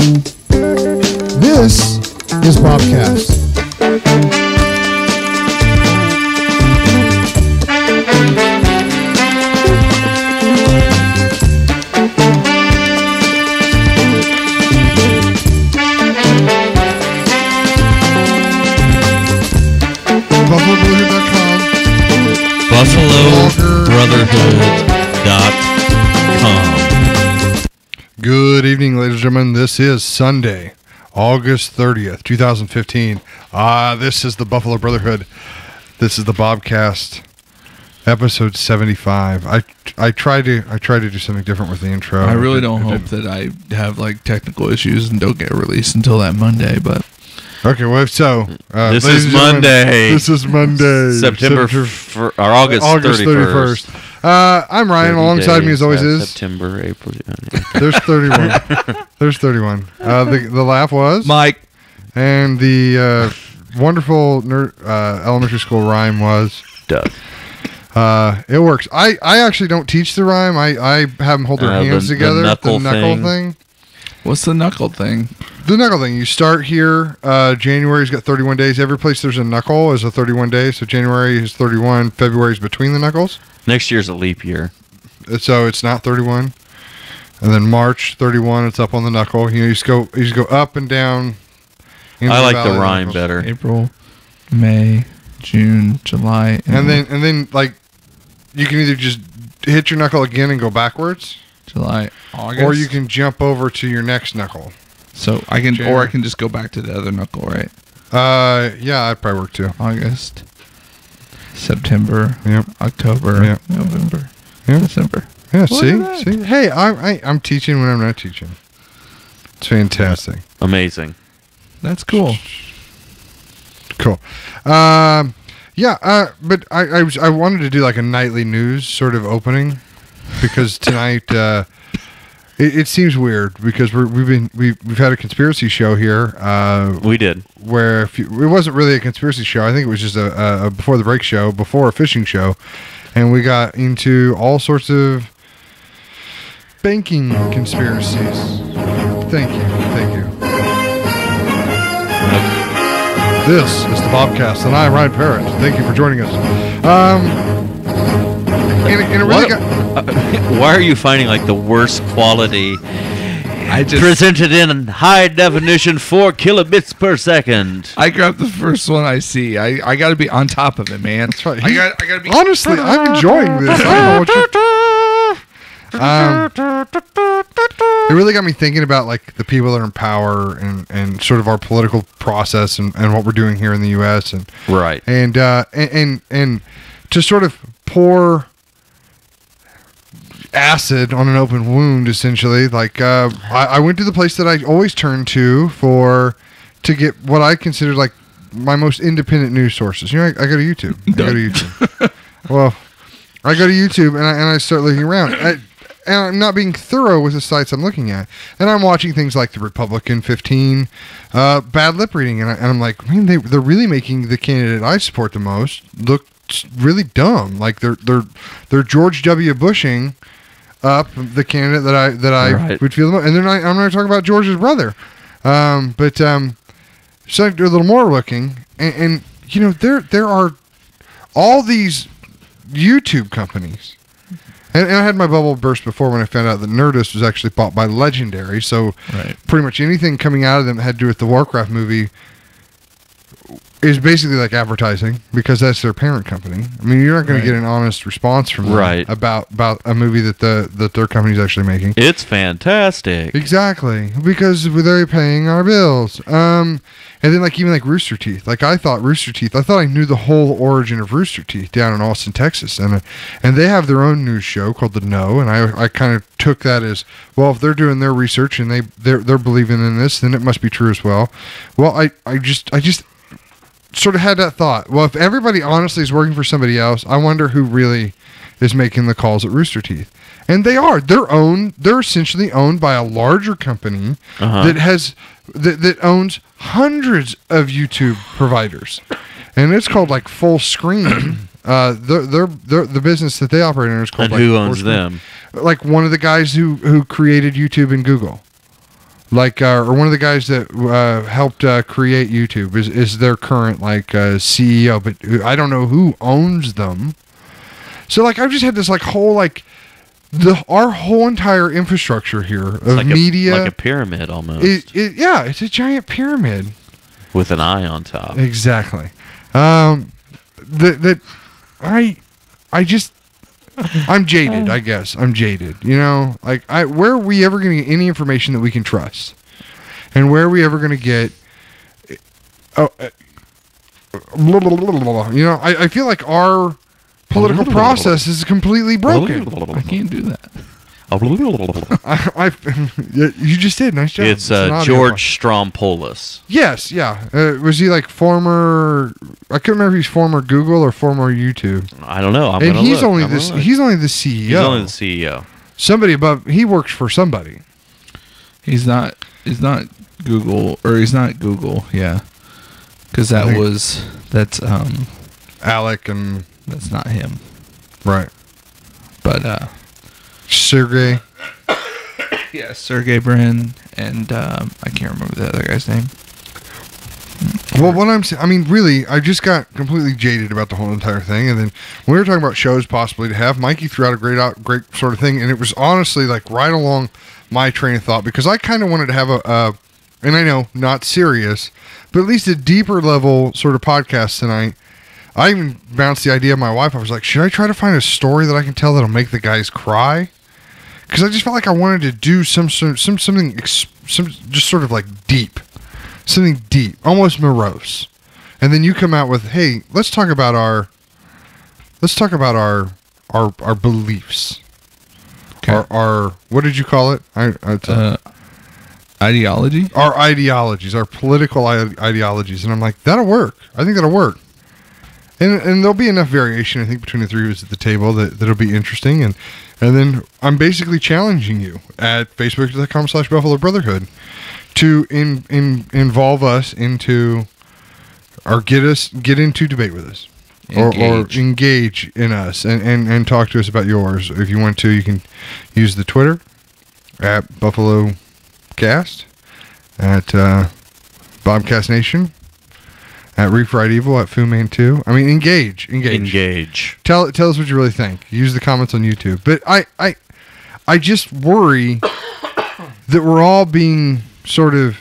This is BOBcast. BuffaloBrotherhood.com. Good evening, ladies and gentlemen. This is Sunday, August 30th, 2015. This is the Buffalo Brotherhood. This is the BOBcast, episode 75. I try to do something different with the intro. I really don't hope that I have like technical issues and don't get released until that Monday, but okay, well, so this is Monday. This is Monday, August 31st. I'm Ryan. Alongside me, as always, is September, April. There's 31. There's 31. The laugh was Mike, and the wonderful elementary school rhyme was Doug. It works. I actually don't teach the rhyme. I have them hold their hands together. The knuckle thing. What's the knuckle thing? The knuckle thing. You start here. January's got 31 days. Every place there's a knuckle is a 31 days. So January is 31. February is between the knuckles. Next year's a leap year. So it's not 31. And then March 31, it's up on the knuckle. You just go up and down. I like the rhyme better. April, May, June, July, and then like you can either just hit your knuckle again and go backwards, July, August, or you can jump over to your next knuckle. So I can, or I can just go back to the other knuckle, right? Yeah, I'd probably work too. August, September, yep. October, yep. November, yep. December. Yeah, see. Hey, I'm teaching when I'm not teaching. It's fantastic. Amazing. That's cool. Cool. But I wanted to do like a nightly news sort of opening because tonight it seems weird because we've had a conspiracy show here. We did. Where it wasn't really a conspiracy show. I think it was just a before the break show, before a fishing show, and we got into all sorts of banking conspiracies. Thank you. This is the BOBcast, and I'm Ryan Parrott. Thank you for joining us. Why are you finding like the worst quality? Presented in high definition 4 kilobits per second. I grab the first one I see. I got to be on top of it, man. That's right. I got to be. Honestly, I'm enjoying this. I don't know what it really got me thinking about like the people that are in power and sort of our political process and what we're doing here in the U.S. and right and to sort of pour acid on an open wound, essentially. Like I went to the place that I always turn to get what I consider like my most independent news sources. You know, I go to YouTube. Well, I go to YouTube and I start looking around. And I'm not being thorough with the sites I'm looking at. And I'm watching things like the Republican 15, bad lip reading. And I'm like, man, they're really making the candidate I support the most look really dumb. Like they're George W. Bushing up the candidate that I would feel the most. And then I'm not talking about George's brother. So they're a little more looking. And you know, there are all these YouTube companies. And I had my bubble burst before when I found out that Nerdist was actually bought by Legendary. So pretty much anything coming out of them that had to do with the Warcraft movie is basically like advertising because that's their parent company. I mean, you're not going to get an honest response from them about a movie that their company's actually making. It's fantastic. Exactly, because they're paying our bills. And then even like Rooster Teeth. Like I thought I knew the whole origin of Rooster Teeth down in Austin, Texas. And they have their own news show called The Know. And I kind of took that as, well, if they're doing their research and they're believing in this, then it must be true as well. Well, I just sort of had that thought. Well, if everybody honestly is working for somebody else, I wonder who really is making the calls at Rooster Teeth. And they are. They're essentially owned by a larger company that owns hundreds of YouTube providers, and it's called like Full Screen. The business that they operate in is called. And who owns them? Like one of the guys who created YouTube and Google. like or one of the guys that helped create YouTube is their current like CEO, but I don't know who owns them. So like I've just had this like whole like our whole entire infrastructure here of like media, like a pyramid almost. Yeah, it's a giant pyramid with an eye on top. Exactly. That I just I'm jaded. I guess I'm jaded. You know, like where are we ever going to get any information that we can trust, and where are we ever going to get? You know, I feel like our political process is completely broken. I can't do that. You just did. Nice job. It's George Strompoulos. Yes, yeah. Was he like former? I couldn't remember if he's former Google or former YouTube. I don't know. He's only the CEO. He's only the CEO. Somebody above. He works for somebody. He's not Google, or he's not Google. Yeah, because that's Alec, and that's not him. Right. But Sergey. Yeah, Sergey Brin, and I can't remember the other guy's name. Well, what I'm saying, I mean, really, I just got completely jaded about the whole entire thing. And then when we were talking about shows possibly to have, Mikey threw out a great sort of thing. And it was honestly like right along my train of thought, because I kind of wanted to have and I know, not serious, but at least a deeper level sort of podcast tonight. I even bounced the idea of my wife. I was like, should I try to find a story that I can tell that'll make the guys cry? Because I just felt like I wanted to do something just sort of like deep. Something deep, almost morose. And then you come out with, hey, let's talk about our beliefs. Okay. Our what did you call it? Ideology? Our ideologies, our political ideologies. And I'm like, that'll work. I think that'll work. And there'll be enough variation, I think, between the three of us at the table that'll be interesting. And then I'm basically challenging you at Facebook.com/Buffalo Brotherhood to involve us into, or get into debate with us, or engage in us and talk to us about yours. If you want to, you can use the Twitter at BuffaloCast, at BOBcast Nation, at Refried Evil, at FuMan2. I mean, engage. Tell us what you really think. Use the comments on YouTube. But I just worry that we're all being sort of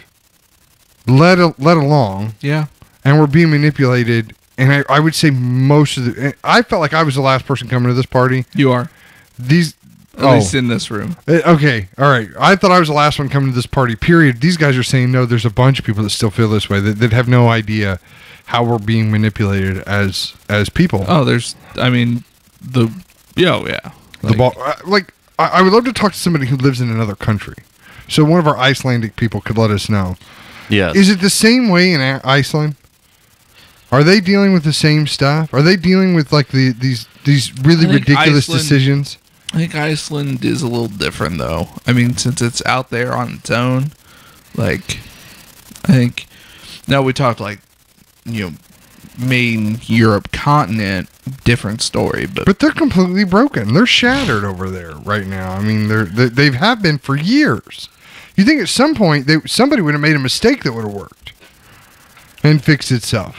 led along. Yeah. And we're being manipulated. And I would say most of I felt like I was the last person coming to this party. You are. At least in this room. Okay. All right. I thought I was the last one coming to this party, period. These guys are saying, no, there's a bunch of people that still feel this way, that have no idea how we're being manipulated as people. Oh, I would love to talk to somebody who lives in another country. So one of our Icelandic people could let us know. Yes. Is it the same way in Iceland? Are they dealing with the same stuff? Are they dealing with like these really ridiculous decisions? I think Iceland is a little different, though. I mean, since it's out there on its own, like, I think, now we talk like, main Europe continent, different story, but they're completely broken. They're shattered over there right now. I mean, they have been for years. You think at some point somebody would have made a mistake that would have worked and fixed itself,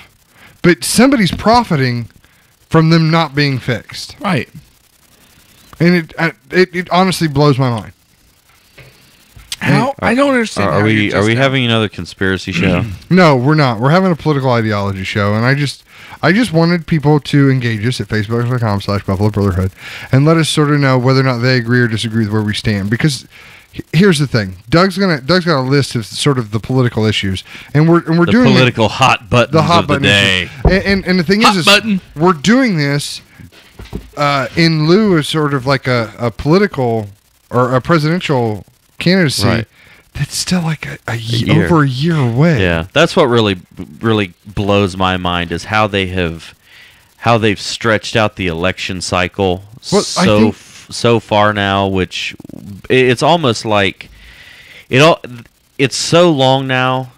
but somebody's profiting from them not being fixed, right? And it honestly blows my mind. How? I don't understand. Are we having another conspiracy show? No, we're not. We're having a political ideology show, and I just wanted people to engage us at Facebook.com/Buffalo Brotherhood and let us sort of know whether or not they agree or disagree with where we stand. Because here's the thing: Doug's got a list of sort of the political issues, and we're doing political hot buttons of the day. And the thing is we're doing this in lieu of sort of like a political or a presidential candidacy, right, that's still like over a year away. Yeah, that's what really blows my mind is how they've stretched out the election cycle so far now, which it's almost like it's so long now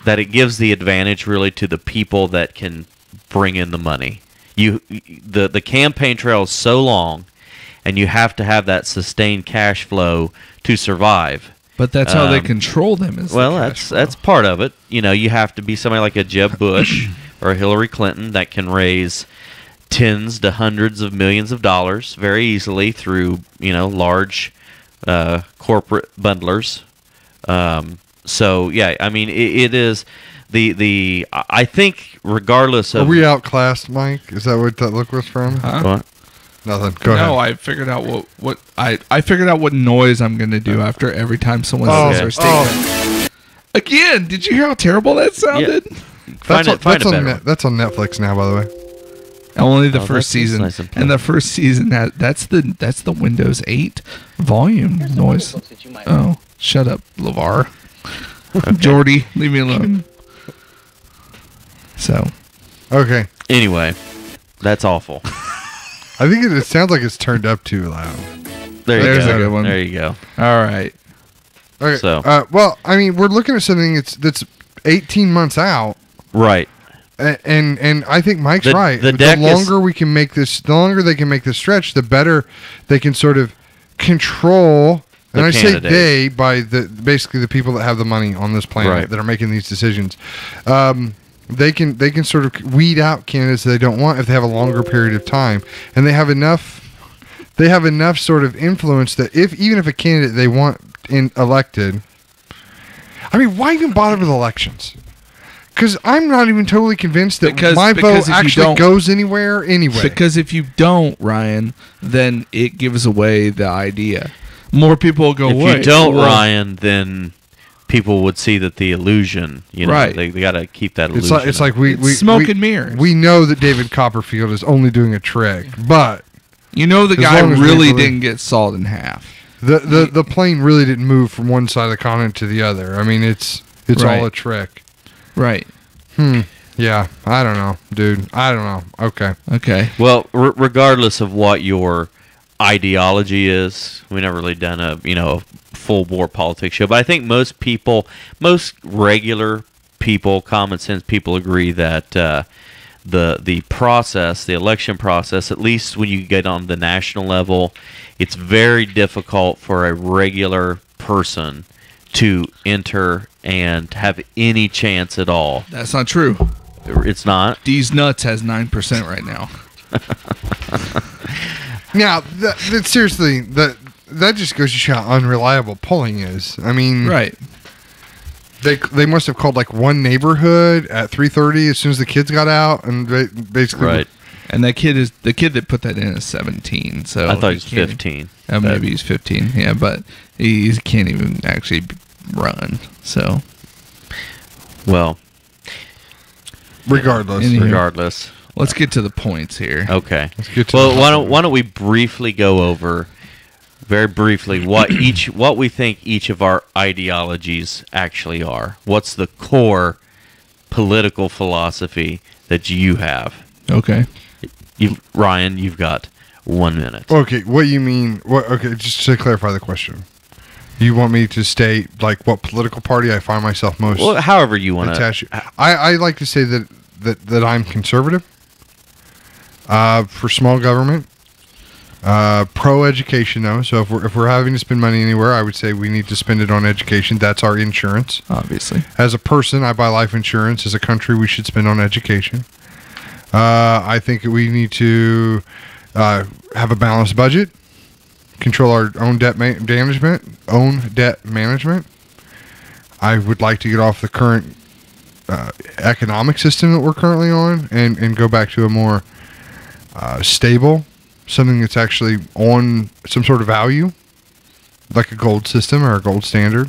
that it gives the advantage really to the people that can bring in the money. The campaign trail is so long, and you have to have that sustained cash flow to survive. But that's how they control them. Well, that's part of it. You know, you have to be somebody like a Jeb Bush or a Hillary Clinton that can raise tens to hundreds of millions of dollars very easily through, you know, large corporate bundlers. So yeah, I mean, it is the I think regardless of. Are we outclassed, Mike? Is that what that look was from? Huh? What? Nothing. Go ahead. No, I figured out what I figured out what noise I'm going to do after every time someone says our statement. Again, did you hear how terrible that sounded? Yeah. That's on Netflix now, by the way. Only the first that's season, nice and and the first season that's the Windows 8 volume noise. Oh, shut up, LeVar. Jordy, leave me alone. So, okay. Anyway, that's awful. I think it sounds like it's turned up too loud. There's a good one. There you go. All right. Okay. So, well, I mean, we're looking at something that's 18 months out, right. And I think Mike's right. The longer we can make this, the longer they can make this stretch, the better they can sort of control. And I say they by basically the people that have the money on this planet that are making these decisions. They can sort of weed out candidates they don't want if they have a longer period of time, and they have enough sort of influence that even if a candidate they want elected, I mean, why even bother with elections? Because I'm not even totally convinced that my vote actually goes anywhere anyway. Because if you don't, Ryan, then it gives away the idea. More people will go away. If you don't, Ryan, then people would see that the illusion, you know, they got to keep that illusion. It's like we smoke and mirrors. We know that David Copperfield is only doing a trick, but you know the guy really didn't get sawed in half. The plane really didn't move from one side of the continent to the other. I mean, it's all a trick. Right. Yeah. I don't know, dude. I don't know. Okay. Well, regardless of what your ideology is, we never really done a full bore politics show, but I think most regular people, common sense people, agree that the process, the election process, at least when you get on the national level, it's very difficult for a regular person to enter and have any chance at all. That's not true. It's not. D's Nuts has 9% right now. Now, seriously, that just goes to show how unreliable polling is. I mean, right. They must have called like one neighborhood at 3:30 as soon as the kids got out, and basically right. And the kid that put that in is 17. So I thought he was 15. Maybe he's 15. Yeah, but he can't even actually run. So, well, regardless. Let's get to the points here. Okay. Why don't we briefly go over, very briefly, what we think each of our ideologies actually are. What's the core political philosophy that you have? Okay. Ryan, you've got 1 minute. Okay, what you mean? Okay, just to clarify the question. You want me to state like what political party I find myself most? Well, however you want to. I like to say that I'm conservative. For small government, pro education though. So if we're having to spend money anywhere, I would say we need to spend it on education. That's our insurance. Obviously. As a person, I buy life insurance. As a country, we should spend on education. I think we need to have a balanced budget, control our own debt management. I would like to get off the current economic system that we're currently on and go back to a more stable, something that's actually on some sort of value, like a gold system or a gold standard,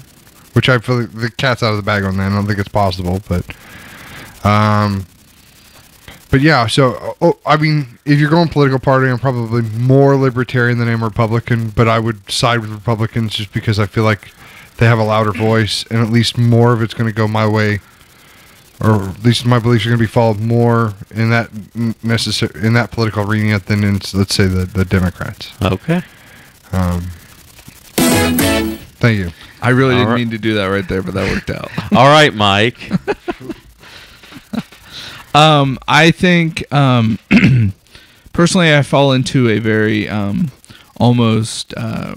which I feel like the cat's out of the bag on that. I don't think it's possible, but yeah. So I mean, if you're going political party, I'm probably more libertarian than I am Republican, but I would side with Republicans just because I feel like they have a louder voice, and at least more of it's going to go my way. Or at least my beliefs are going to be followed more in that political arena than in, let's say, the Democrats. Okay. Thank you. I really didn't mean to do that right there, but that worked out. All right, Mike. I think personally, I fall into a very almost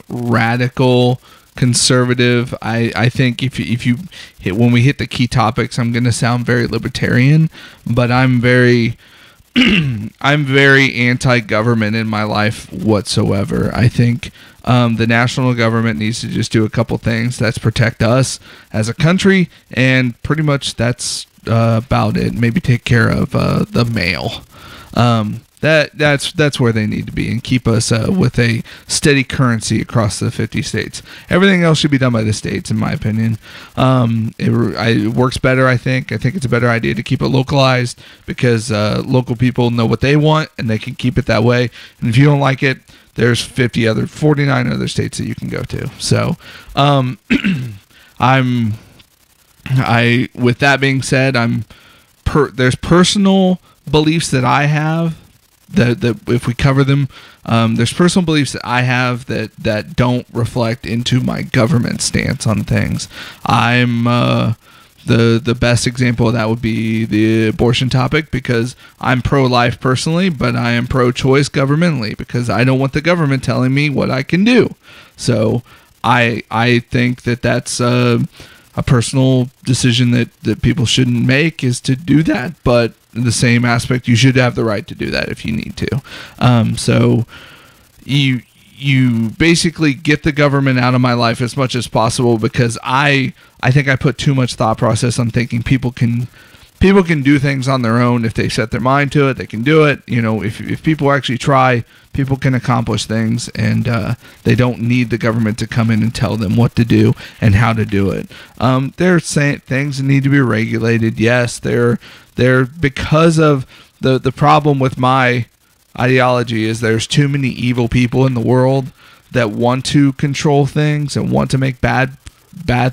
radical conservative. I think if you hit, when we hit the key topics, I'm going to sound very libertarian, but I'm very I'm very anti-government in my life whatsoever. I think the national government needs to just do a couple things. That's protect us as a country, and pretty much that's about it. Maybe take care of the mail. That's where they need to be, and keep us with a steady currency across the 50 states. Everything else should be done by the states, in my opinion. It works better, I think. I think it's a better idea to keep it localized, because local people know what they want, and they can keep it that way. And if you don't like it, there's 49 other states that you can go to. So, with that being said, there's personal beliefs that I have that if we cover them, there's personal beliefs that I have that don't reflect into my government stance on things. I'm the best example of that would be the abortion topic, because I'm pro-life personally, but I am pro-choice governmentally, because I don't want the government telling me what I can do. So I think that's a personal decision that people shouldn't make, is to do that. But in the same aspect, you should have the right to do that if you need to. So you basically get the government out of my life as much as possible, because I think I put too much thought process on thinking people can do things on their own. If they set their mind to it, they can do it. You know, if people actually try, people can accomplish things, and they don't need the government to come in and tell them what to do and how to do it. There are things that need to be regulated. Yes, they're because of the problem with my ideology is there's too many evil people in the world that want to control things and want to make bad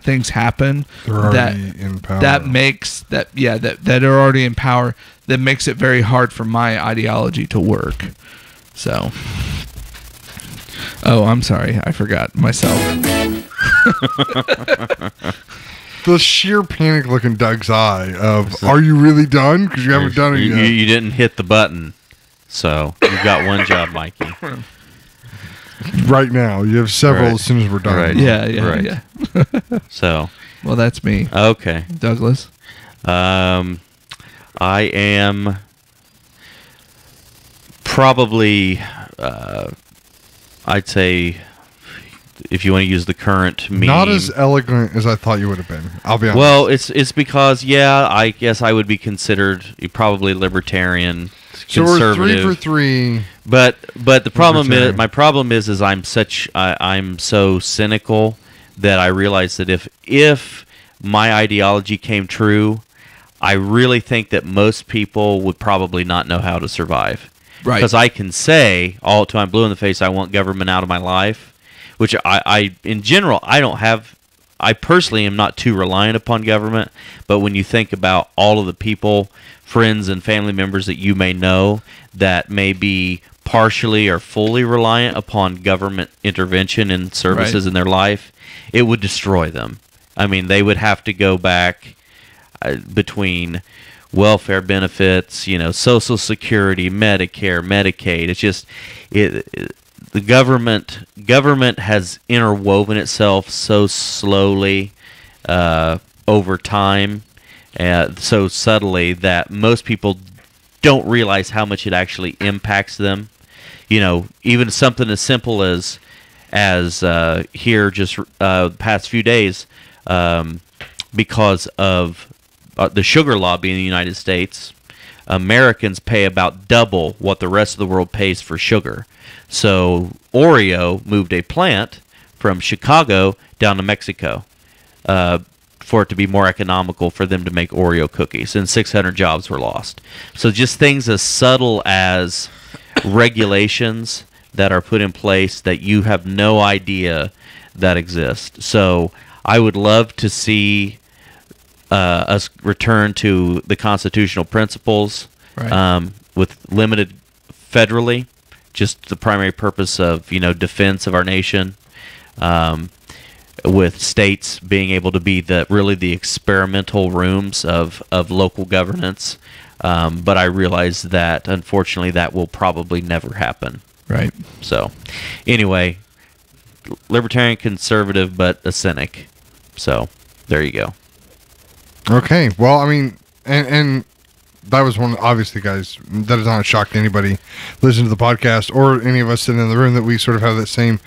things happen. They're already in power. That are already in power. That makes it very hard for my ideology to work. So, I'm sorry, I forgot myself. The sheer panic look in Doug's eye of, are you really done? Because you haven't done it yet. You didn't hit the button. So, you've got one job, Mikey. Right now. You have several as soon as we're done. Right. Yeah. So. Well, that's me. Okay. Douglas? I am probably, I'd say, if you want to use the current meme. Not as elegant as I thought you would have been. I'll be honest. Well, it's because, I guess I would be considered probably libertarian, so conservative. we're 3 for 3. But the problem is, my problem is I'm so cynical that I realize that if my ideology came true, I really think that most people would probably not know how to survive. Right. Because I can say all till I'm blue in the face, I want government out of my life, which I in general, I personally am not too reliant upon government. But when you think about all of the people, friends and family members that you may know that may be partially or fully reliant upon government intervention and services in their life, it would destroy them. I mean, they would have to go back between welfare benefits, Social Security, Medicare, Medicaid. It's just the government has interwoven itself so slowly over time, so subtly, that most people don't realize how much it actually impacts them. Even something as simple as here just the past few days, because of the sugar lobby in the United States, Americans pay about double what the rest of the world pays for sugar. So Oreo moved a plant from Chicago down to Mexico for it to be more economical for them to make Oreo cookies, and 600 jobs were lost. So just things as subtle as regulations that are put in place that you have no idea that exist. So I would love to see us return to the constitutional principles, with limited federally, just the primary purpose of defense of our nation, with states being able to be the experimental rooms of local governance. But I realize that unfortunately that will probably never happen. Right. So, anyway, libertarian conservative, but a cynic. So there you go. Okay. Well, I mean, and that was one, obviously, guys, that is not a shock to anybody listening to the podcast or any of us sitting in the room that we sort of have that same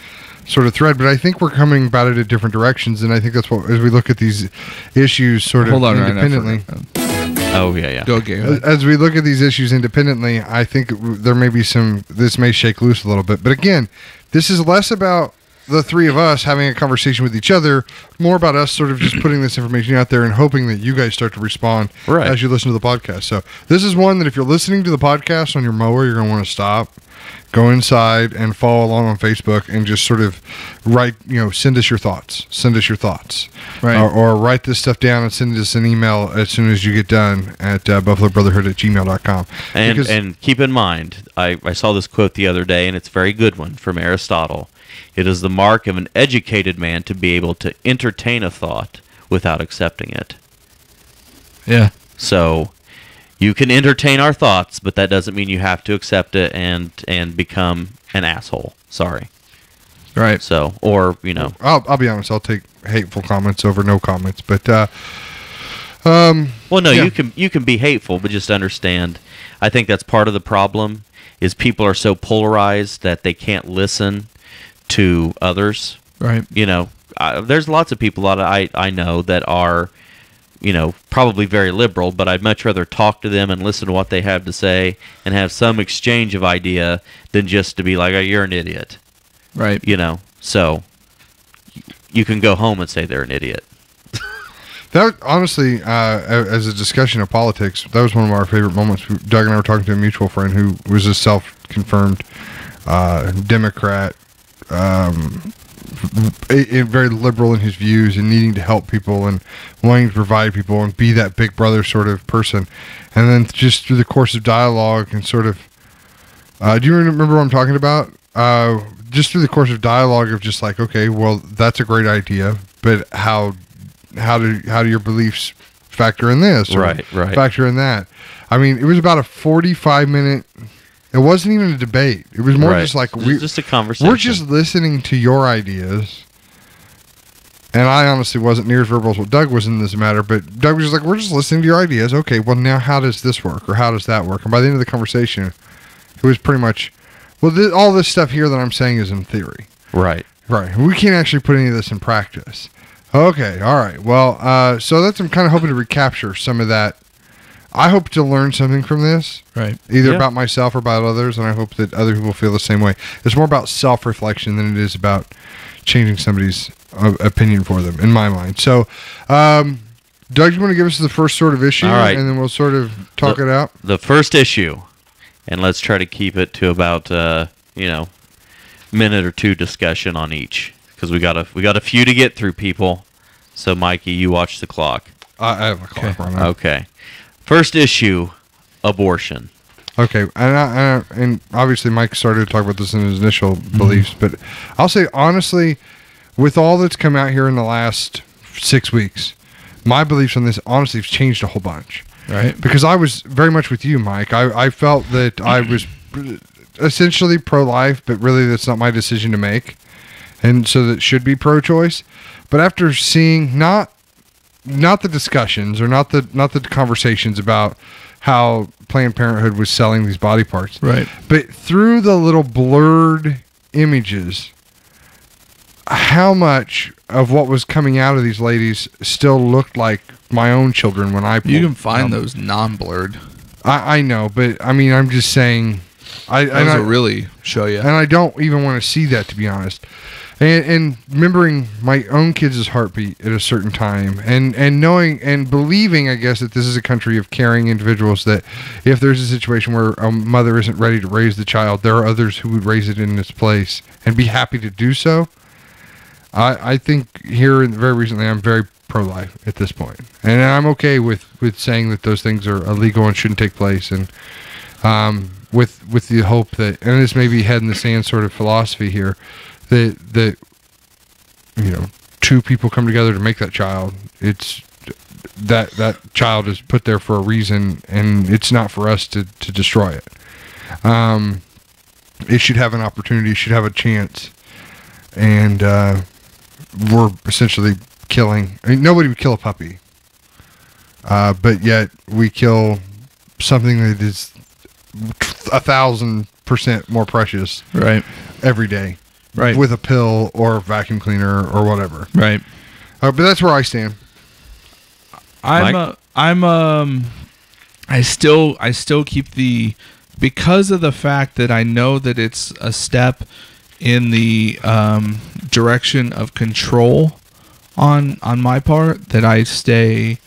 sort of thread. But I think we're coming about it at different directions. And I think that's what, as we look at these issues sort of independently. Oh, yeah. Go ahead. As we look at these issues independently, I think there may be this may shake loose a little bit. But again, this is less about the three of us having a conversation with each other, more about us sort of just putting this information out there and hoping that you guys start to respond as you listen to the podcast. So this is one that if you're listening to the podcast on your mower, you're going to want to stop, go inside and follow along on Facebook and just sort of write, send us your thoughts. Right. Or write this stuff down and send us an email as soon as you get done at buffalobrotherhood@gmail.com. And keep in mind, I saw this quote the other day, and it's a very good one from Aristotle. It is the mark of an educated man to be able to entertain a thought without accepting it. Yeah. So you can entertain our thoughts, but that doesn't mean you have to accept it and become an asshole. Sorry. Right. So, or, I'll be honest, I'll take hateful comments over no comments, but well, no, you can be hateful, but just understand, I think that's part of the problem is people are so polarized that they can't listen to others. Right. There's lots of people that I know that are, probably very liberal, but I'd much rather talk to them and listen to what they have to say and have some exchange of idea than just to be like, oh, you're an idiot. Right. So you can go home and say they're an idiot. That honestly, as a discussion of politics, that was one of our favorite moments. Doug and I were talking to a mutual friend who was a self-confirmed Democrat, very liberal in his views and needing to help people and wanting to provide people and be that big brother sort of person. And then just through the course of dialogue and sort of, do you remember what I'm talking about? Just through the course of dialogue of just like, okay, well, that's a great idea, but how do your beliefs factor in this? Right. Factor in that. I mean, it was about a 45-minute. It wasn't even a debate. It was more just like just a conversation. We're just listening to your ideas. And I honestly wasn't near as verbal as what Doug was in this matter, but Doug was just like, we're just listening to your ideas. Okay, well, now how does this work? Or how does that work? And by the end of the conversation, it was pretty much, well, all this stuff here that I'm saying is in theory. Right. We can't actually put any of this in practice. Okay, all right. Well, so I'm kind of hoping to recapture some of that. I hope to learn something from this, right? Either about myself or about others, and I hope that other people feel the same way. It's more about self-reflection than it is about changing somebody's opinion for them, in my mind. So, Doug, you want to give us the first sort of issue, and then we'll sort of talk it out? The first issue, and let's try to keep it to about minute or two discussion on each, because we got a few to get through, people. So, Mikey, you watch the clock. I have a clock right now. Okay. First issue, abortion. Okay, and obviously Mike started to talk about this in his initial beliefs, but I'll say honestly, with all that's come out here in the last 6 weeks, my beliefs on this honestly have changed a whole bunch. Right. Because I was very much with you, Mike. I felt that I was essentially pro-life, but really that's not my decision to make, and so that should be pro-choice. But after seeing not the discussions or not the conversations about how Planned Parenthood was selling these body parts, right? But through the little blurred images, how much of what was coming out of these ladies still looked like my own children when I. You can find those non-blurred. I know, but I mean, I'm just saying. Those will really show you, and I don't even want to see that, to be honest. And remembering my own kids' heartbeat at a certain time and knowing and believing, I guess, that this is a country of caring individuals, that if there's a situation where a mother isn't ready to raise the child, there are others who would raise it in its place and be happy to do so. I think here very recently I'm very pro-life at this point. And I'm okay with saying that those things are illegal and shouldn't take place. And with the hope that, and this may be head in the sand sort of philosophy here, that two people come together to make that child. It's that child is put there for a reason, and it's not for us to destroy it. It should have an opportunity, it should have a chance. and we're essentially killing. I mean, nobody would kill a puppy, but yet we kill something that is 1,000% more precious, right, every day, right, with a pill or a vacuum cleaner or whatever, right. But that's where I stand. I still keep because of the fact that I know that it's a step in the direction of control on my part, that I stay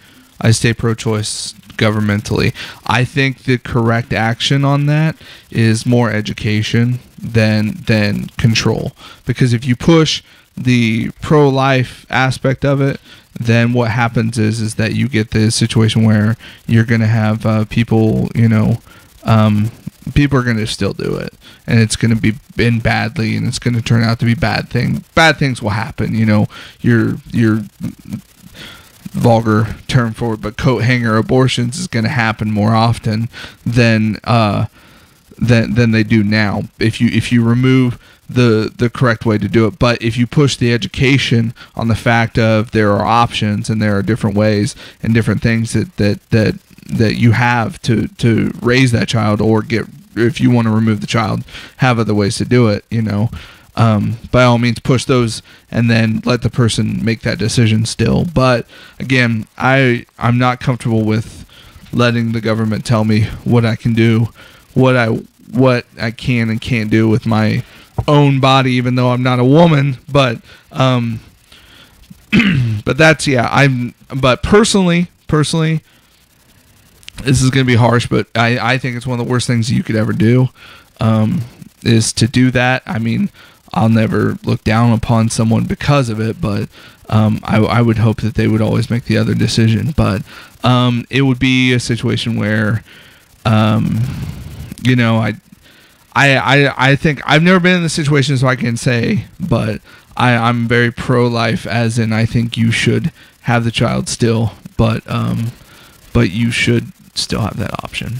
pro-choice governmentally. I think the correct action on that is more education than control, because if you push the pro-life aspect of it, then what happens is that you get the situation where you're going to have people, people are going to still do it, and it's going to be in badly, and it's going to turn out to be bad thing. Bad things will happen. Your vulgar term for it, but coat hanger abortions is going to happen more often than they do now. If you remove the correct way to do it, but if you push the education on the fact of there are options and there are different ways and different things that you have to raise that child, or if you want to remove the child, have other ways to do it, by all means push those and then let the person make that decision still. But again, I'm not comfortable with letting the government tell me what I can do, what I can and can't do with my own body, even though I'm not a woman. But but that's, but personally, this is going to be harsh, but I think it's one of the worst things you could ever do, is to do that. I mean, I'll never look down upon someone because of it, but I would hope that they would always make the other decision. But it would be a situation where, I think I've never been in the situation, so I can say, but I'm very pro-life, as in I think you should have the child still, but you should still have that option.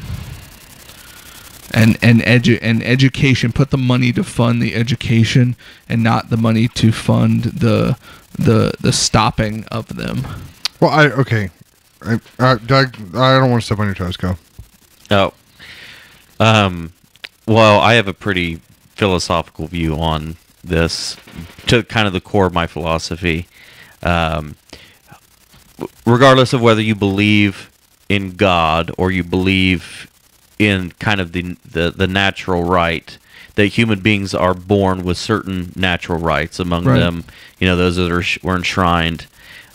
And education, put the money to fund the education and not the money to fund the stopping of them. Well, Doug, I don't want to step on your toes. Go. Oh. Well, I have a pretty philosophical view on this, to kind of the core of my philosophy. Regardless of whether you believe in God or you believe in kind of the natural right, that human beings are born with certain natural rights, among them, those that were enshrined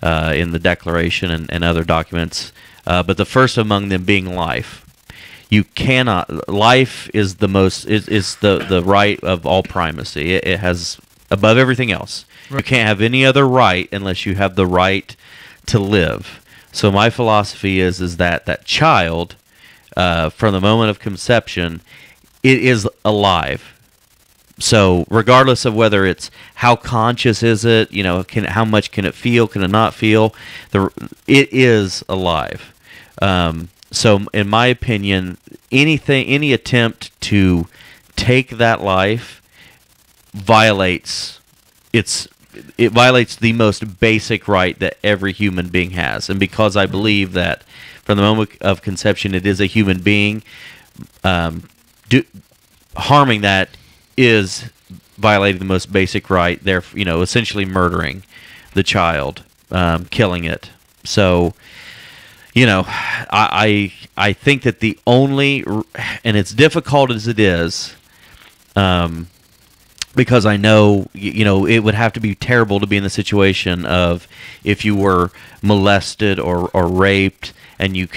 in the Declaration and other documents, but the first among them being life. You cannot. Life is the most is the right of all primacy. It has above everything else. Right. You can't have any other right unless you have the right to live. So my philosophy is that child, from the moment of conception, it is alive. So regardless of whether it's how conscious is it, how much can it feel, can it not feel, it is alive. So in my opinion, any attempt to take that life violates the most basic right that every human being has. And because I believe that from the moment of conception it is a human being, harming that is violating the most basic right, essentially murdering the child, killing it. So I think that the only, and it's difficult as it is, because I know, it would have to be terrible to be in the situation of if you were molested or raped and you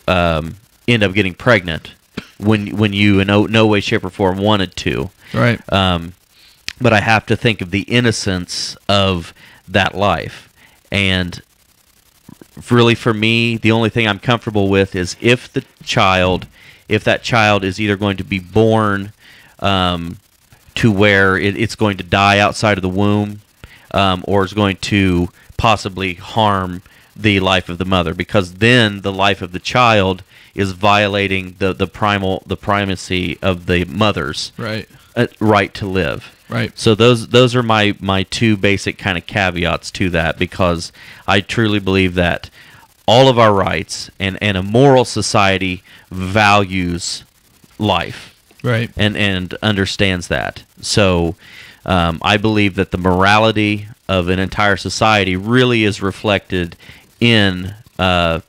end up getting pregnant when you in no way, shape, or form wanted to. Right. But I have to think of the innocence of that life. And really, for me, the only thing I'm comfortable with is if that child is either going to be born to where it's going to die outside of the womb, or is going to possibly harm the life of the mother, because then the life of the child is violating the primacy of the mother's Right. right to live. Right. So those are my two basic kind of caveats to that, because I truly believe that all of our rights and a moral society values life. Right. And understands that. So I believe that the morality of an entire society really is reflected in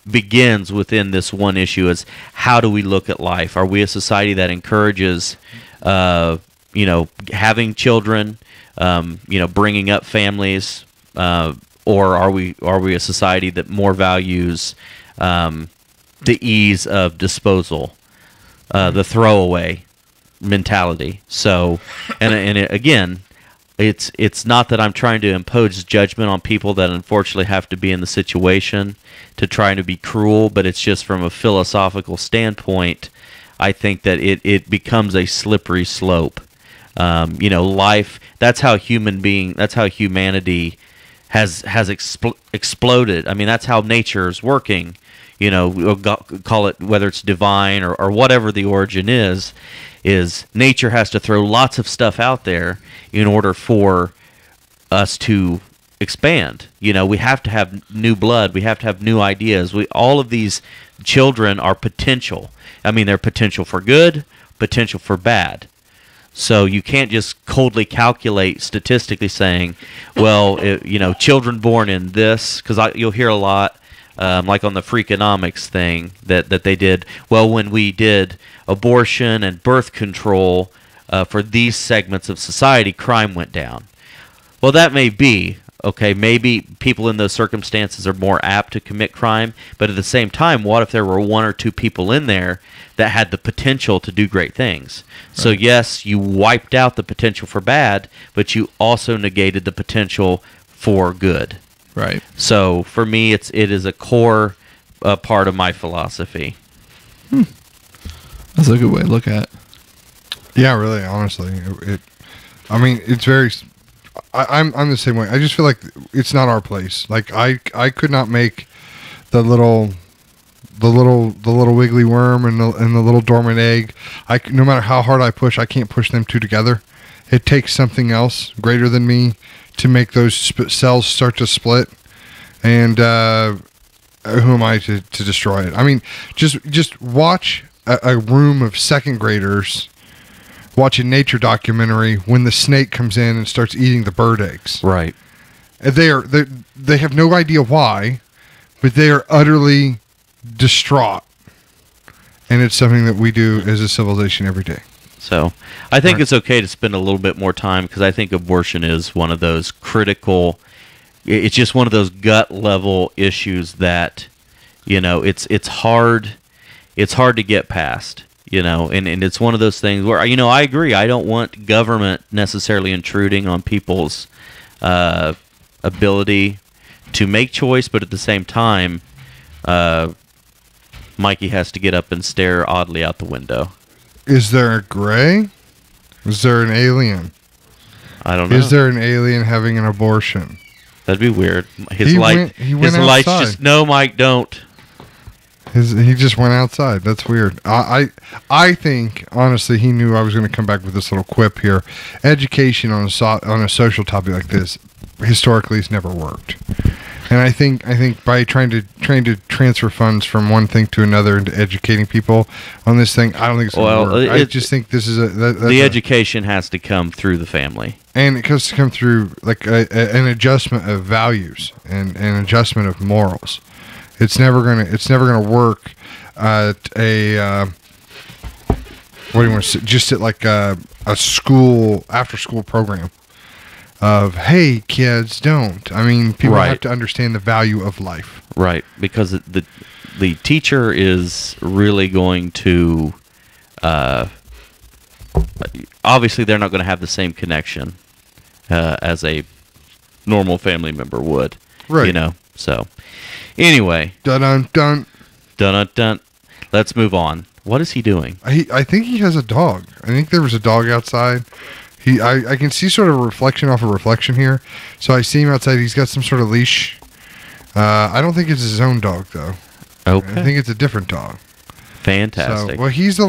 begins within this one issue: is how do we look at life? Are we a society that encourages having children, bringing up families, or are we a society that more values the ease of disposal, the throwaway mentality? So, again, it's not that I'm trying to impose judgment on people that unfortunately have to be in the situation to try to be cruel, but it's just from a philosophical standpoint, I think that it becomes a slippery slope. Life, that's how humanity has exploded. I mean, that's how nature is working. We'll call it, whether it's divine or whatever the origin is nature has to throw lots of stuff out there in order for us to expand. We have to have new blood. We have to have new ideas. All of these children are potential. I mean, they're potential for good, potential for bad. So you can't just coldly calculate statistically saying, well, children born in this, because you'll hear a lot, like on the Freakonomics thing that they did. Well, when we did abortion and birth control for these segments of society, crime went down. Well, that may be. Okay, maybe people in those circumstances are more apt to commit crime, but at the same time, what if there were one or two people in there that had the potential to do great things? Right. So yes, you wiped out the potential for bad, but you also negated the potential for good. Right. So for me, it is a core part of my philosophy. That's a good way to look at it. Yeah, really, honestly. It's very... I'm the same way. I just feel like it's not our place. Like I could not make the little wiggly worm and the little dormant egg. No matter how hard I push, I can't push them two together. It takes something else greater than me to make those cells start to split. And who am I to destroy it? I mean, just watch a room of second graders watch a nature documentary when the snake comes in and starts eating the bird eggs. Right. They have no idea why, but they are utterly distraught. And it's something that we do as a civilization every day. So I think it's okay to spend a little bit more time, because I think abortion is one of those critical, it's just one of those gut level issues that, it's hard to get past. And it's one of those things where, I agree. I don't want government necessarily intruding on people's ability to make choice, but at the same time, Mikey has to get up and stare oddly out the window. Is there a gray? Is there an alien? I don't know. Is there an alien having an abortion? That'd be weird. His light's just, no, Mike, don't. He just went outside. That's weird. I think, honestly, he knew I was going to come back with this little quip here. Education on a social topic like this historically has never worked. And I think by trying to transfer funds from one thing to another into educating people on this thing, I don't think it's going to work. I just think this is the education has to come through the family, and it has to come through like an adjustment of values and an adjustment of morals. It's never gonna work at a what do you want to say? Just at like a school after school program of, hey kids, don't. I mean, people have to understand the value of life. Right, because the teacher is really going to obviously they're not going to have the same connection as a normal family member would. Right. So anyway, dun dun dun. Let's move on. What is he doing? I think he has a dog. I think there was a dog outside. I can see sort of a reflection off a reflection here. So I see him outside. He's got some sort of leash. I don't think it's his own dog though. Okay. I think it's a different dog. Fantastic. So, well, he's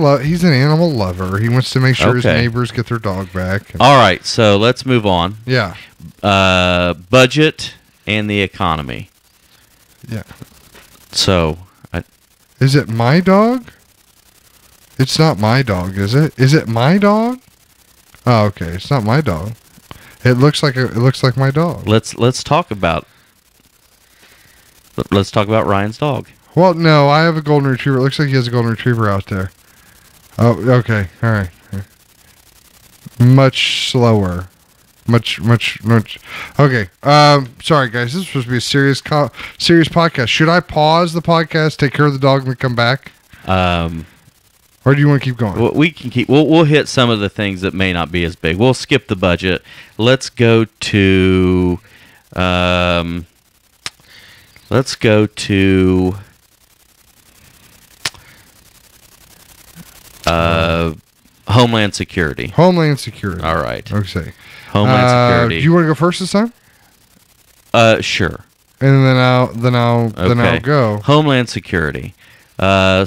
an animal lover. He wants to make sure his neighbors get their dog back. All right, so let's move on. Yeah. Budget and the economy. Yeah. So, is it my dog? It's not my dog, is it? Is it my dog? Oh, okay. It's not my dog. It looks like my dog. Let's talk about Ryan's dog. Well, no, I have a golden retriever. It looks like he has a golden retriever out there. Oh, okay. All right. Much slower. Much. Okay. Sorry, guys. This is supposed to be a serious podcast. Should I pause the podcast, take care of the dog, and then come back? Or do you want to keep going? Well, we can keep. We'll hit some of the things that may not be as big. We'll skip the budget. Let's go to. Homeland Security. Homeland Security. All right. Okay. Homeland Security. Do you want to go first this time? Sure. And then I'll go. Homeland Security. I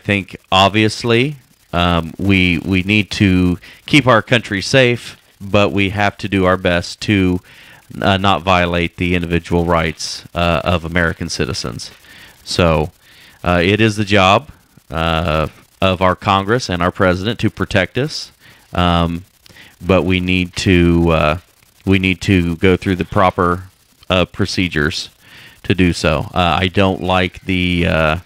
think obviously we need to keep our country safe, but we have to do our best to not violate the individual rights of American citizens. So it is the job of our Congress and our president to protect us, but we need to go through the proper procedures to do so. I don't like the.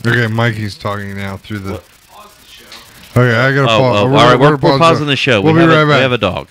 Okay, Mikey's talking now through the. Okay, I gotta pause. All right, we're pausing the show. We'll be right back. We have a dog.